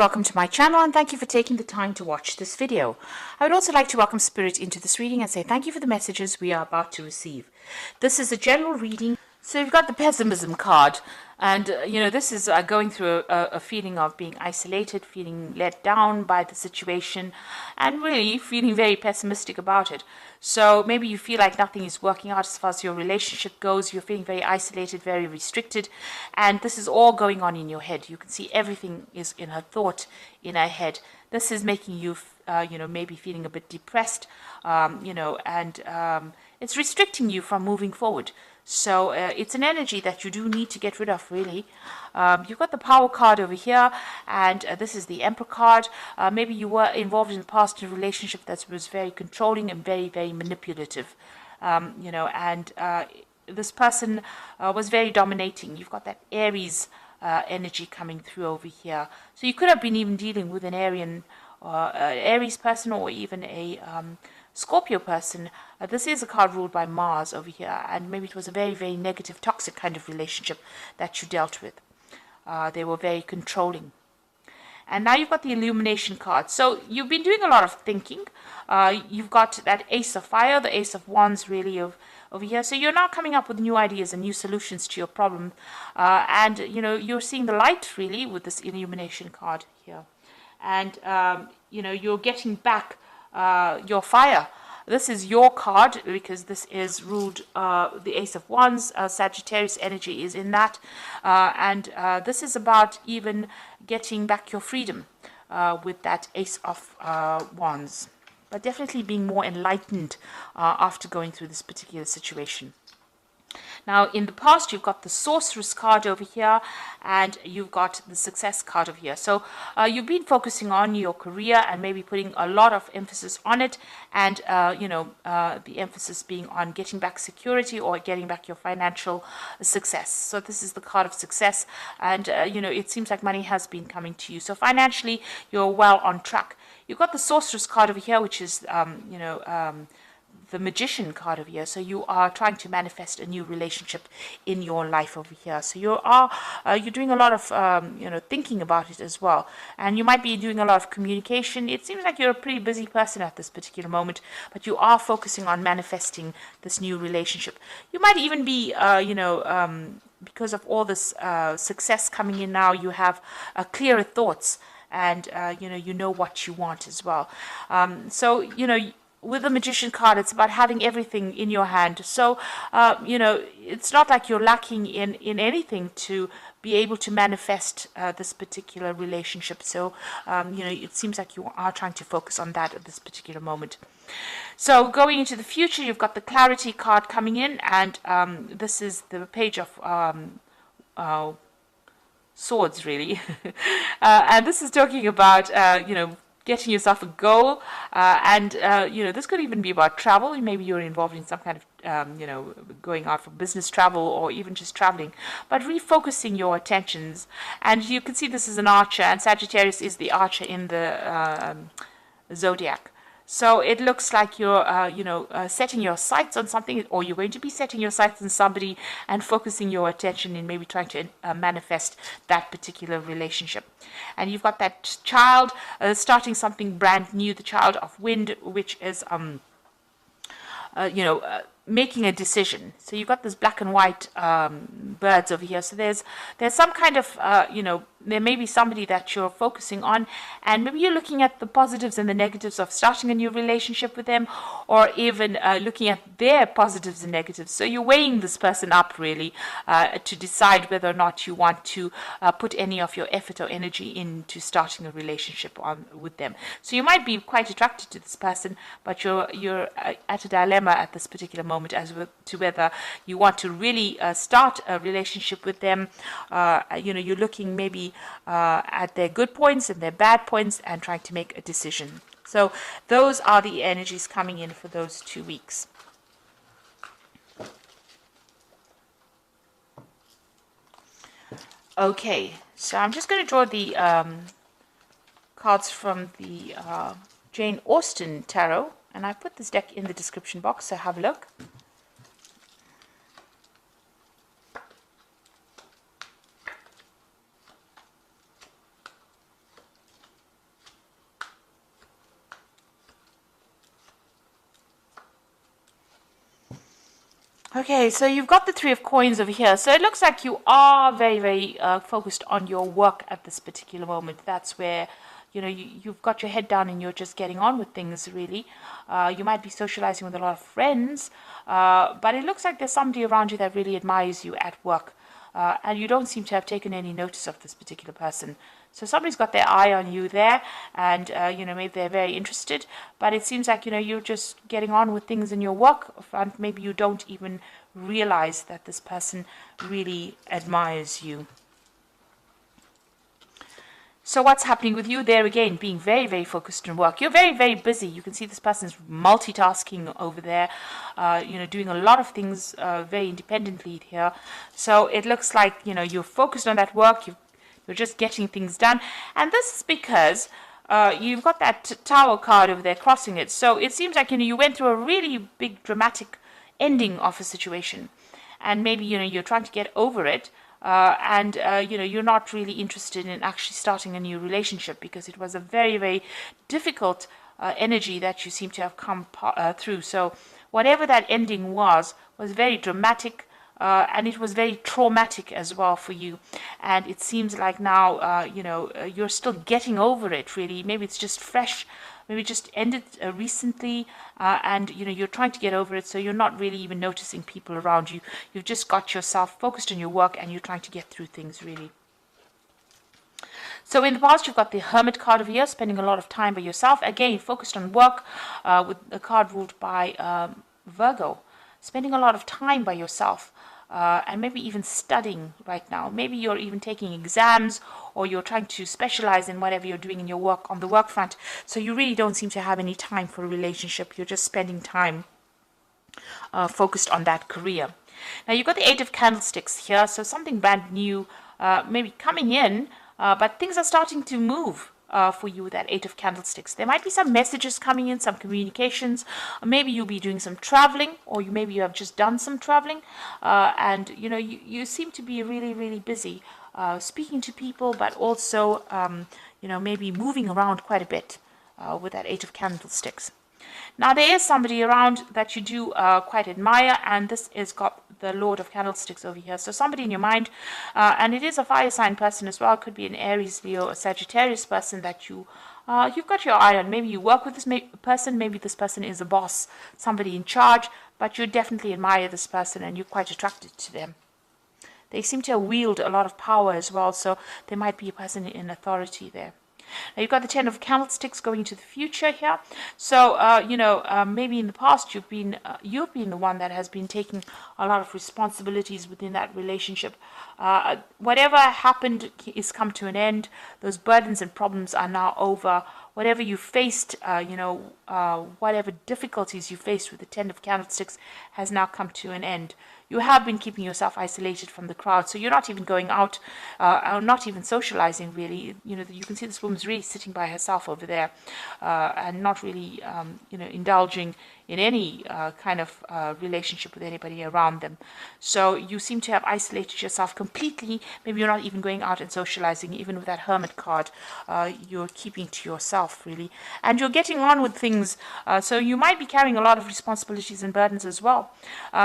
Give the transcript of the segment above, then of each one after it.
welcome to my channel and thank you for taking the time to watch this video. I would also like to welcome Spirit into this reading and say thank you for the messages we are about to receive. This is a general reading. So you've got the pessimism card, and this is going through a feeling of being isolated, feeling let down by the situation, and really feeling very pessimistic about it. So maybe you feel like nothing is working out as far as your relationship goes. You're feeling very isolated, very restricted, and this is all going on in your head. You can see everything is in her thought, in her head. This is making you, maybe feeling a bit depressed, and it's restricting you from moving forward. So it's an energy that you do need to get rid of, really. You've got the Power card over here, and this is the Emperor card. Maybe you were involved in the past in a relationship that was very controlling and very, very manipulative, this person was very dominating. You've got that Aries energy coming through over here. So you could have been even dealing with an Aries person, or even a Scorpio person. This is a card ruled by Mars over here, and maybe it was a very, very negative, toxic kind of relationship that you dealt with. They were very controlling. And now you've got the Illumination card. So you've been doing a lot of thinking. You've got that Ace of Fire, the Ace of Wands, really, over here. So you're now coming up with new ideas and new solutions to your problem. And you're seeing the light, really, with this Illumination card here. And, you're getting back your fire. This is your card because this is ruled the Ace of Wands. Sagittarius energy is in that, and this is about even getting back your freedom with that Ace of Wands, but definitely being more enlightened after going through this particular situation. Now, in the past, you've got the Sorceress card over here, and you've got the Success card over here. So you've been focusing on your career and maybe putting a lot of emphasis on it, and the emphasis being on getting back security or getting back your financial success. So this is the card of success, and it seems like money has been coming to you. So financially, you're well on track. You've got the Sorceress card over here, which is the Magician card over here. So you are trying to manifest a new relationship in your life over here. So you're doing a lot of thinking about it as well, and you might be doing a lot of communication. It seems like you're a pretty busy person at this particular moment, but you are focusing on manifesting this new relationship. You might even be because of all this success coming in now, you have clearer thoughts, and you know what you want as well. With the Magician card, it's about having everything in your hand. So, it's not like you're lacking in anything to be able to manifest this particular relationship. So, it seems like you are trying to focus on that at this particular moment. So, going into the future, you've got the Clarity card coming in, and this is the Page of Swords, really. And this is talking about, getting yourself a goal, and this could even be about travel. Maybe you're involved in some kind of going out for business travel, or even just traveling, but refocusing your attentions. And you can see this is an archer, and Sagittarius is the archer in the zodiac. So it looks like you're, setting your sights on something, or you're going to be setting your sights on somebody and focusing your attention in maybe trying to manifest that particular relationship. And you've got that child starting something brand new, the Child of Wind, which is, making a decision. So you've got this black and white birds over here. So there's some kind of, there may be somebody that you're focusing on, and maybe you're looking at the positives and the negatives of starting a new relationship with them, or even looking at their positives and negatives. So you're weighing this person up, really, to decide whether or not you want to put any of your effort or energy into starting a relationship with them. So you might be quite attracted to this person, but you're at a dilemma at this particular moment as to whether you want to really start a relationship with them. You're looking maybe at their good points and their bad points and trying to make a decision. So those are the energies coming in for those 2 weeks. Okay, so I'm just going to draw the cards from the Jane Austen Tarot, and I put this deck in the description box, so have a look. Okay, so you've got the Three of Coins over here. So it looks like you are very, very focused on your work at this particular moment. That's where, you've got your head down and you're just getting on with things, really. You might be socializing with a lot of friends, but it looks like there's somebody around you that really admires you at work. And you don't seem to have taken any notice of this particular person. So somebody's got their eye on you there, and maybe they're very interested. But it seems like you're just getting on with things in your work front. Maybe you don't even realize that this person really admires you. So what's happening with you there again, being very, very focused on work. You're very, very busy. You can see this person's multitasking over there, doing a lot of things very independently here. So it looks like, you're focused on that work. You're just getting things done. And this is because you've got that tower card over there crossing it. So it seems like, you went through a really big dramatic ending of a situation. And maybe, you're trying to get over it. And you're not really interested in actually starting a new relationship because it was a very, very difficult energy that you seem to have come through. So whatever that ending was very dramatic, and it was very traumatic as well for you. And it seems like now, you're still getting over it, really. Maybe it's just fresh. Maybe it just ended recently, and you're trying to get over it, so you're not really even noticing people around you. You've just got yourself focused on your work, and you're trying to get through things, really. So in the past, you've got the Hermit card over here, spending a lot of time by yourself. Again, focused on work, with a card ruled by Virgo. Spending a lot of time by yourself. And maybe even studying right now. Maybe you're even taking exams, or you're trying to specialize in whatever you're doing in your work on the work front. So you really don't seem to have any time for a relationship. You're just spending time focused on that career. Now you've got the Eight of Candlesticks here, so something brand new maybe coming in, but things are starting to move. For you with that Eight of Candlesticks. There might be some messages coming in, some communications. Maybe you'll be doing some traveling, or maybe you have just done some traveling, and you seem to be really, really busy speaking to people, but also maybe moving around quite a bit with that Eight of Candlesticks. Now there is somebody around that you do quite admire, and this is got the Lord of Candlesticks over here. So somebody in your mind, and it is a fire sign person as well. Could be an Aries, Leo, or Sagittarius person that you've got your eye on. Maybe you work with this person. Maybe this person is a boss, somebody in charge, but you definitely admire this person and you're quite attracted to them. They seem to wield a lot of power as well, so there might be a person in authority there. Now you've got the Ten of Candlesticks going into the future here. So, maybe in the past you've been the one that has been taking a lot of responsibilities within that relationship. Whatever happened is come to an end. Those burdens and problems are now over. Whatever you faced, whatever difficulties you faced with the Ten of Candlesticks has now come to an end. You have been keeping yourself isolated from the crowd, so you're not even going out, not even socializing, really. You can see this woman's really sitting by herself over there, and not really, indulging in any kind of relationship with anybody around them. So you seem to have isolated yourself completely. Maybe you're not even going out and socializing, even with that Hermit card. You're keeping to yourself, really. And you're getting on with things, so you might be carrying a lot of responsibilities and burdens as well.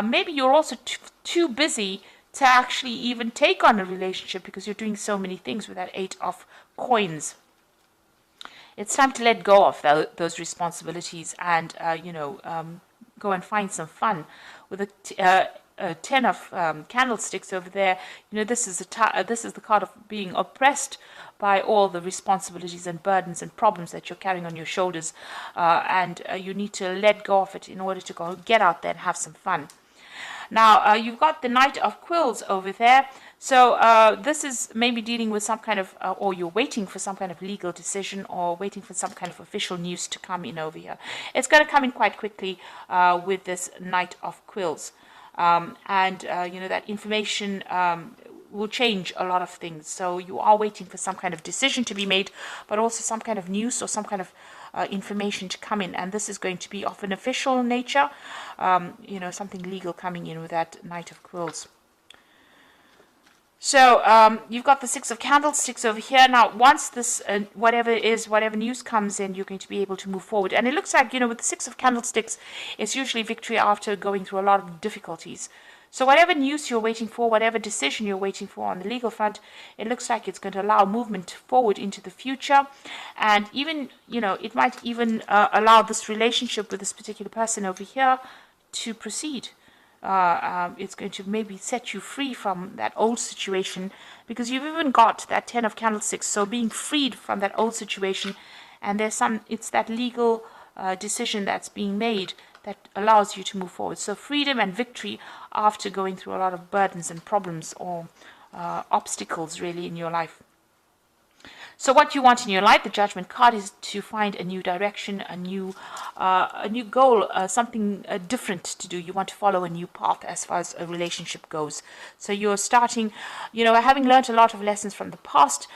Maybe you're also too busy to actually even take on a relationship because you're doing so many things with that Eight of Coins. It's time to let go of those responsibilities and, go and find some fun. With a Ten of Candlesticks over there, this is the card of being oppressed by all the responsibilities and burdens and problems that you're carrying on your shoulders, and you need to let go of it in order to go get out there and have some fun. Now, you've got the Knight of Quills over there. So this is maybe dealing with some kind of, or you're waiting for some kind of legal decision or waiting for some kind of official news to come in over here. It's going to come in quite quickly with this Knight of Quills. That information will change a lot of things. So you are waiting for some kind of decision to be made, but also some kind of news or some kind of information to come in. And this is going to be of an official nature, something legal coming in with that Knight of Quills. So you've got the Six of Candlesticks over here. Now, once this, whatever news comes in, you're going to be able to move forward. And it looks like, with the Six of Candlesticks, it's usually victory after going through a lot of difficulties. So whatever news you're waiting for, whatever decision you're waiting for on the legal front, it looks like it's going to allow movement forward into the future. And even, it might even allow this relationship with this particular person over here to proceed. It's going to maybe set you free from that old situation, because you've even got that Ten of Candlesticks. So being freed from that old situation, and it's that legal decision that's being made that allows you to move forward. So freedom and victory after going through a lot of burdens and problems or obstacles really in your life. So what you want in your life, the Judgment card, is to find a new direction, a new goal, something different to do. You want to follow a new path as far as a relationship goes. So you're starting, having learned a lot of lessons from the past,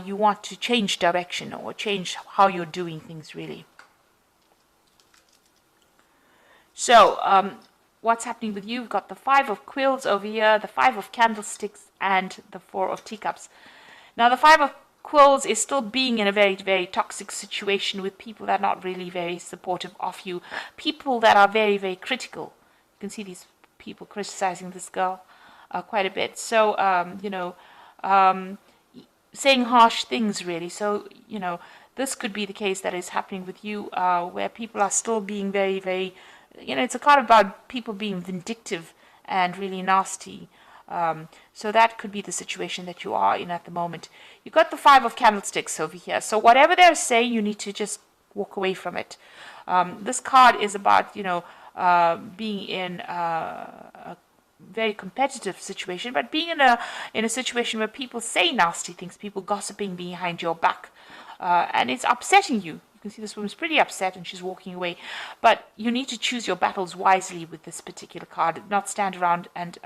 you want to change direction or change how you're doing things really. So what's happening with you? You've got the Five of Quills over here, the Five of Candlesticks, and the Four of Teacups. Now the Five of Quills is still being in a very, very toxic situation with people that are not really very supportive of you. People that are very, very critical. You can see these people criticizing this girl quite a bit. So, saying harsh things really. So, this could be the case that is happening with you, where people are still being very, very, it's a card about people being vindictive and really nasty. So that could be the situation that you are in at the moment. You've got the Five of Candlesticks over here. So whatever they're saying, you need to just walk away from it. This card is about, being in a very competitive situation, but being in a situation where people say nasty things, people gossiping behind your back, and it's upsetting you. You can see this woman's pretty upset and she's walking away. But you need to choose your battles wisely with this particular card, not stand around and,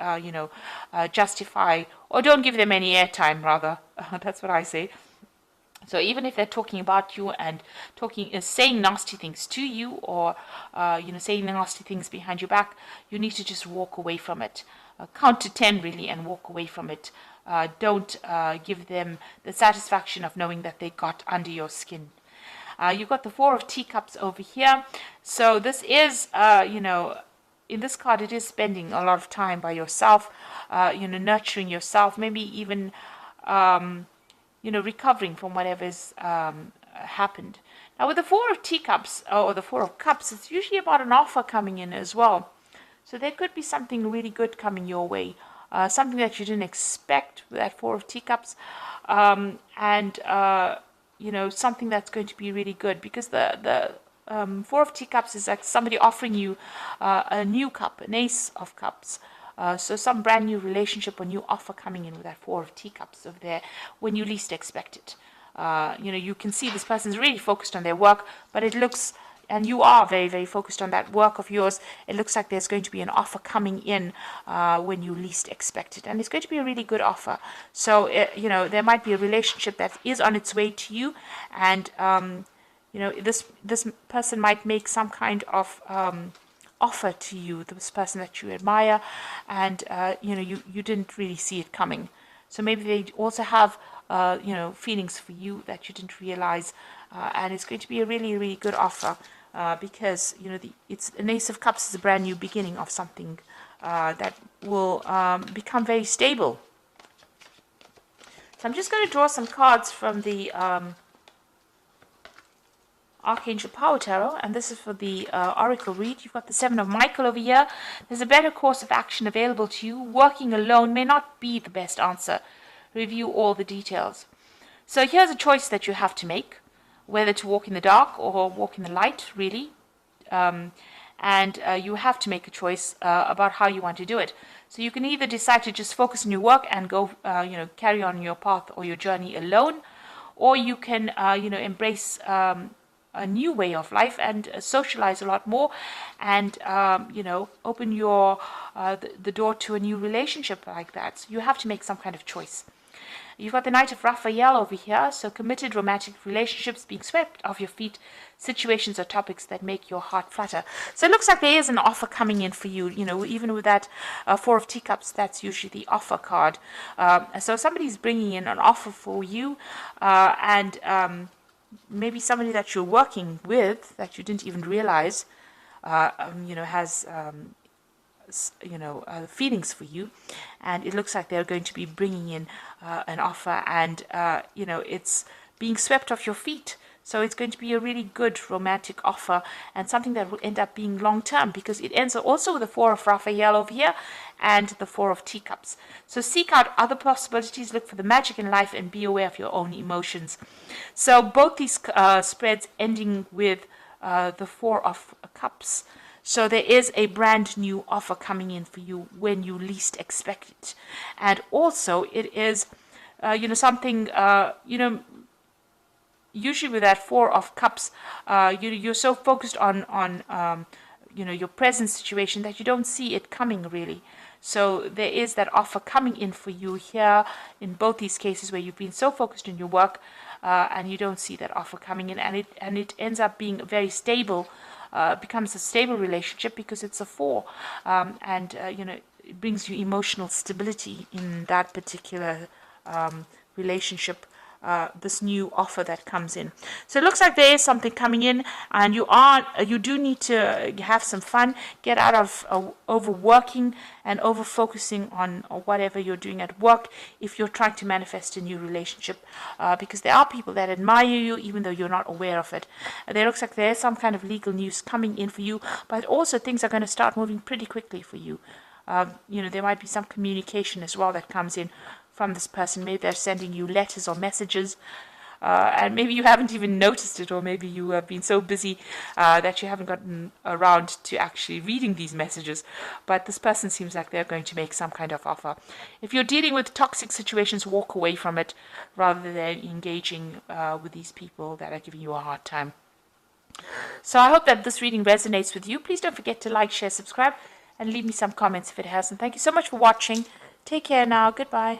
justify, or don't give them any airtime, rather. That's what I say. So even if they're talking about you and saying nasty things to you, or, saying nasty things behind your back, you need to just walk away from it. Count to 10 really and walk away from it. Don't give them the satisfaction of knowing that they got under your skin. You've got the Four of Teacups over here. So this is, in this card, it is spending a lot of time by yourself, nurturing yourself, maybe even, recovering from whatever's happened. Now, with the Four of Teacups, or the Four of Cups, it's usually about an offer coming in as well. So there could be something really good coming your way, something that you didn't expect with that Four of Teacups, something that's going to be really good, because the Four of Teacups is like somebody offering you a new cup, an Ace of Cups. So some brand new relationship or new offer coming in with that Four of Teacups over there when you least expect it. You can see this person's really focused on their work, but it looks, and you are very, very focused on that work of yours, it looks like there's going to be an offer coming in when you least expect it. And it's going to be a really good offer. So, there might be a relationship that is on its way to you. And, this person might make some kind of offer to you, this person that you admire. And, you didn't really see it coming. So maybe they also have, feelings for you that you didn't realize. And it's going to be a really, really good offer. Because it's an Ace of Cups is a brand new beginning of something that will become very stable. So I'm just going to draw some cards from the Archangel Power Tarot, and this is for the Oracle read. You've got the Seven of Michael over here. There's a better course of action available to you. Working alone may not be the best answer. Review all the details. So here's a choice that you have to make, whether to walk in the dark or walk in the light, really. You have to make a choice about how you want to do it. So you can either decide to just focus on your work and go, carry on your path or your journey alone, or you can, embrace a new way of life and socialize a lot more, and open your the door to a new relationship like that. So you have to make some kind of choice. You've got the Knight of Raphael over here, so committed romantic relationships being swept off your feet, situations or topics that make your heart flutter. So it looks like there is an offer coming in for you. You know, even with that Four of Teacups, that's usually the offer card. So somebody's bringing in an offer for you, and maybe somebody that you're working with that you didn't even realize, has feelings for you, and it looks like they're going to be bringing in an offer, and it's being swept off your feet. So it's going to be a really good romantic offer, and something that will end up being long term, because it ends also with the Four of Raphael over here and the Four of Teacups. So seek out other possibilities, look for the magic in life, and be aware of your own emotions. So both these spreads ending with the Four of Cups. So there is a brand new offer coming in for you when you least expect it. And also it is, something, usually with that Four of Cups, you're so focused on your present situation that you don't see it coming really. So there is that offer coming in for you here in both these cases where you've been so focused on your work and you don't see that offer coming in, and it ends up being very stable. Becomes a stable relationship because it's a four, and it brings you emotional stability in that particular relationship. This new offer that comes in. So it looks like there is something coming in, and you do need to have some fun, get out of overworking and over focusing on whatever you're doing at work if you're trying to manifest a new relationship, because there are people that admire you even though you're not aware of it. There looks like there is some kind of legal news coming in for you, but also things are going to start moving pretty quickly for you. There might be some communication as well that comes in from this person. Maybe they're sending you letters or messages, and maybe you haven't even noticed it, or maybe you have been so busy that you haven't gotten around to actually reading these messages. But this person seems like they're going to make some kind of offer. If you're dealing with toxic situations, walk away from it rather than engaging with these people that are giving you a hard time. So I hope that this reading resonates with you. Please don't forget to like, share, subscribe, and leave me some comments if it hasn't. Thank you so much for watching. Take care now. Goodbye.